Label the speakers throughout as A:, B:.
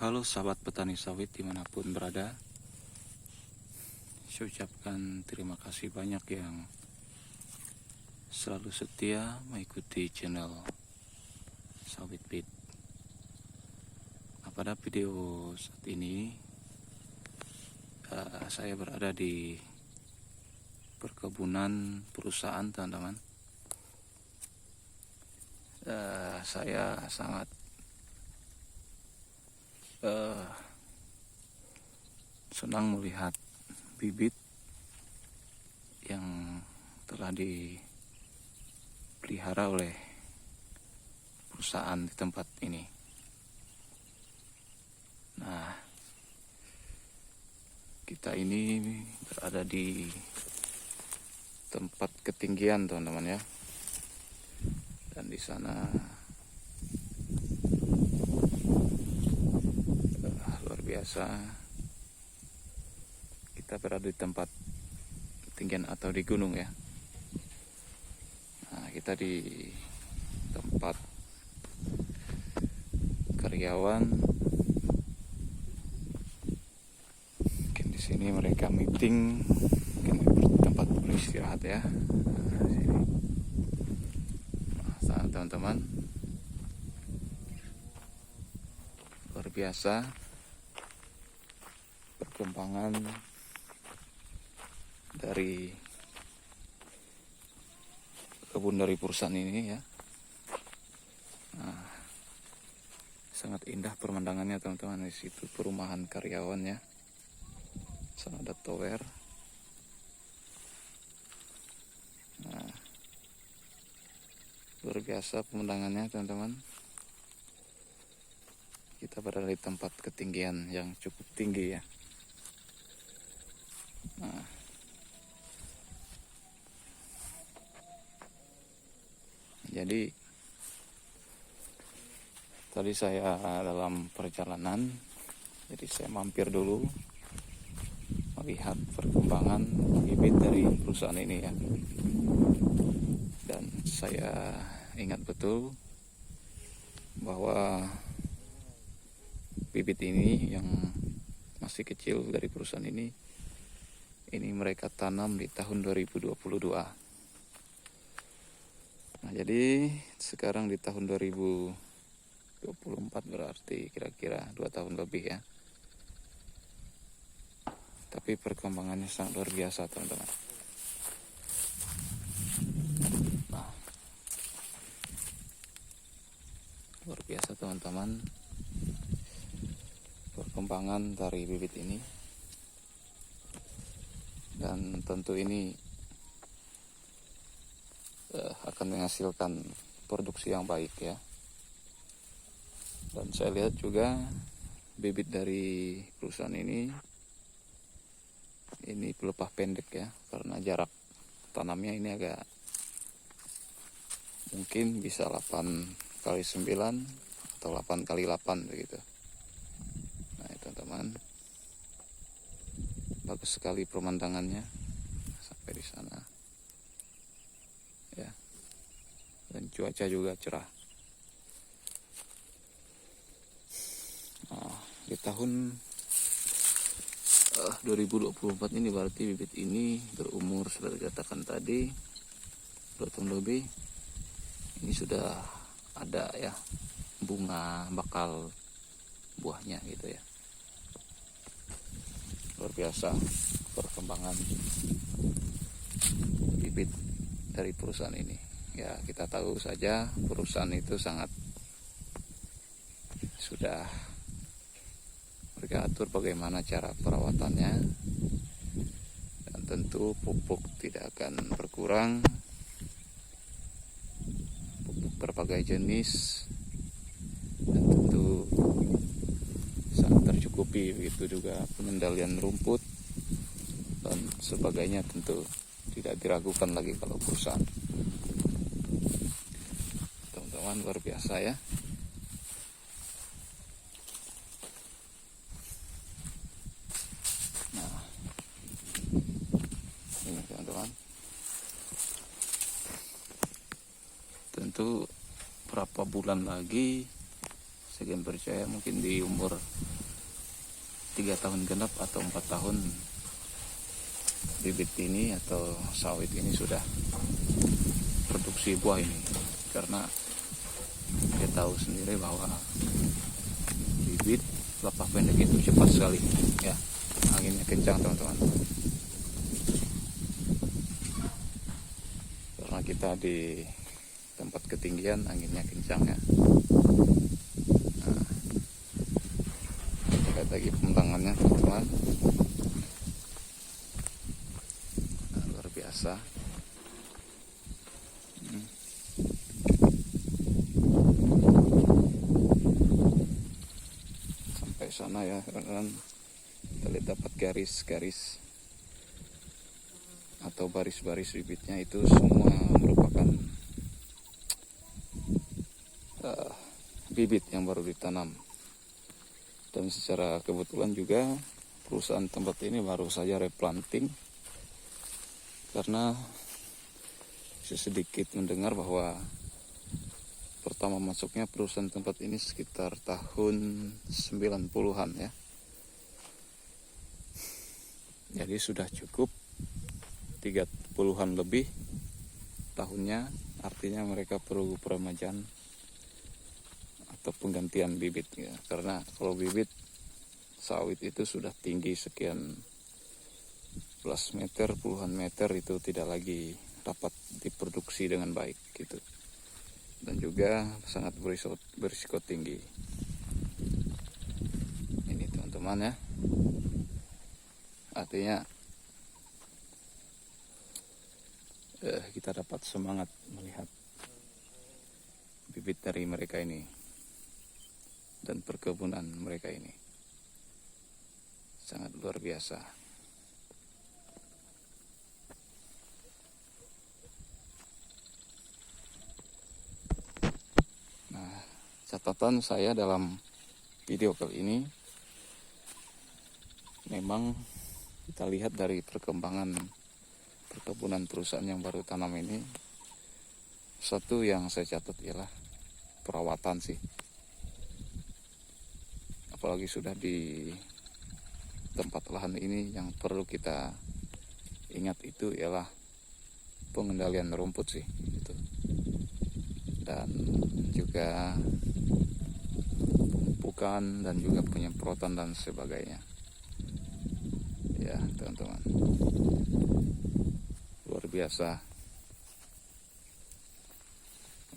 A: Halo sahabat petani sawit dimanapun berada. Saya ucapkan terima kasih banyak yang selalu setia mengikuti channel Sawit Beat. Nah, pada video saat ini saya berada di perkebunan perusahaan, teman-teman. Saya sangat senang melihat bibit yang telah dipelihara oleh perusahaan di tempat ini. Nah, kita ini berada di tempat ketinggian, teman-teman ya. Dan di sana luar biasa. Kita berada di tempat ketinggian atau di gunung ya. Nah, kita di tempat karyawan. Mungkin di sini mereka meeting, mungkin tempat beristirahat ya. Nah, sini. Nah, teman-teman, luar biasa perkembangan dari kebun dari perusahaan ini ya. Nah, sangat indah pemandangannya, teman-teman. Di situ perumahan karyawannya. Sana ada tower. Nah, luar biasa pemandangannya, teman-teman. Kita berada di tempat ketinggian yang cukup tinggi ya. Nah, jadi tadi saya dalam perjalanan, jadi saya mampir dulu melihat perkembangan bibit dari perusahaan ini ya. Dan saya ingat betul bahwa bibit ini yang masih kecil dari perusahaan ini mereka tanam di tahun 2022. Nah, jadi sekarang di tahun 2024 berarti kira-kira 2 tahun lebih ya. Tapi perkembangannya sangat luar biasa, teman-teman. Nah, luar biasa teman-teman perkembangan dari bibit ini. Dan tentu ini akan menghasilkan produksi yang baik ya. Dan saya lihat juga bibit dari perusahaan ini pelepah pendek ya, karena jarak tanamnya ini agak mungkin bisa 8x9 atau 8x8 begitu. Nah, teman-teman, bagus sekali pemandangannya sampai di sana ya. Dan cuaca juga cerah. Nah, di tahun 2024 ini berarti bibit ini berumur, sudah dikatakan tadi 2 tahun lebih. Ini sudah ada ya bunga bakal buahnya gitu ya. Luar biasa perkembangan bibit dari perusahaan ini ya. Kita tahu saja perusahaan itu sudah mereka atur bagaimana cara perawatannya, dan tentu pupuk tidak akan berkurang, pupuk berbagai jenis, dan tentu sangat tercukupi. Begitu juga pengendalian rumput dan sebagainya, tentu tidak diragukan lagi kalau perusahaan. Teman-teman, luar biasa ya. Nah, ini teman-teman, tentu berapa bulan lagi saya sebagian percaya mungkin di umur 3 tahun genap atau 4 tahun bibit ini atau sawit ini sudah produksi buah ini, karena kita tahu sendiri bahwa bibit lapak pendek itu cepat sekali ya, anginnya kencang teman-teman. Karena kita di tempat ketinggian, anginnya kencang ya. Nah, lihat lagi pemandangannya teman-teman. Nah, luar biasa. Sampai sana ya, kan kita lihat dapat garis-garis atau baris-baris bibitnya, itu semua merupakan bibit yang baru ditanam. Dan secara kebetulan juga perusahaan tempat ini baru saja replanting, karena sedikit mendengar bahwa pertama masuknya perusahaan tempat ini sekitar tahun 90-an ya. Jadi sudah cukup 30-an lebih tahunnya, artinya mereka perlu peremajaan atau penggantian bibit ya. Karena kalau bibit sawit itu sudah tinggi sekian belas meter, puluhan meter, itu tidak lagi dapat diproduksi dengan baik gitu, dan juga sangat berisiko tinggi. Ini teman-teman ya, artinya kita dapat semangat melihat bibit dari mereka ini dan perkebunan mereka ini sangat luar biasa. Catatan saya dalam video kali ini, memang kita lihat dari perkembangan perkebunan perusahaan yang baru tanam ini, satu yang saya catat ialah perawatan sih. Apalagi sudah di tempat lahan ini, yang perlu kita ingat itu ialah pengendalian rumput sih gitu. Dan juga pemupukan dan juga penyemprotan dan sebagainya ya teman-teman. Luar biasa.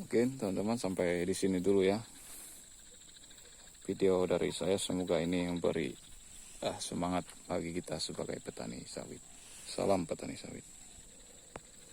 A: Oke teman-teman, sampai di sini dulu ya video dari saya. Semoga ini memberi semangat bagi kita sebagai petani sawit. Salam petani sawit.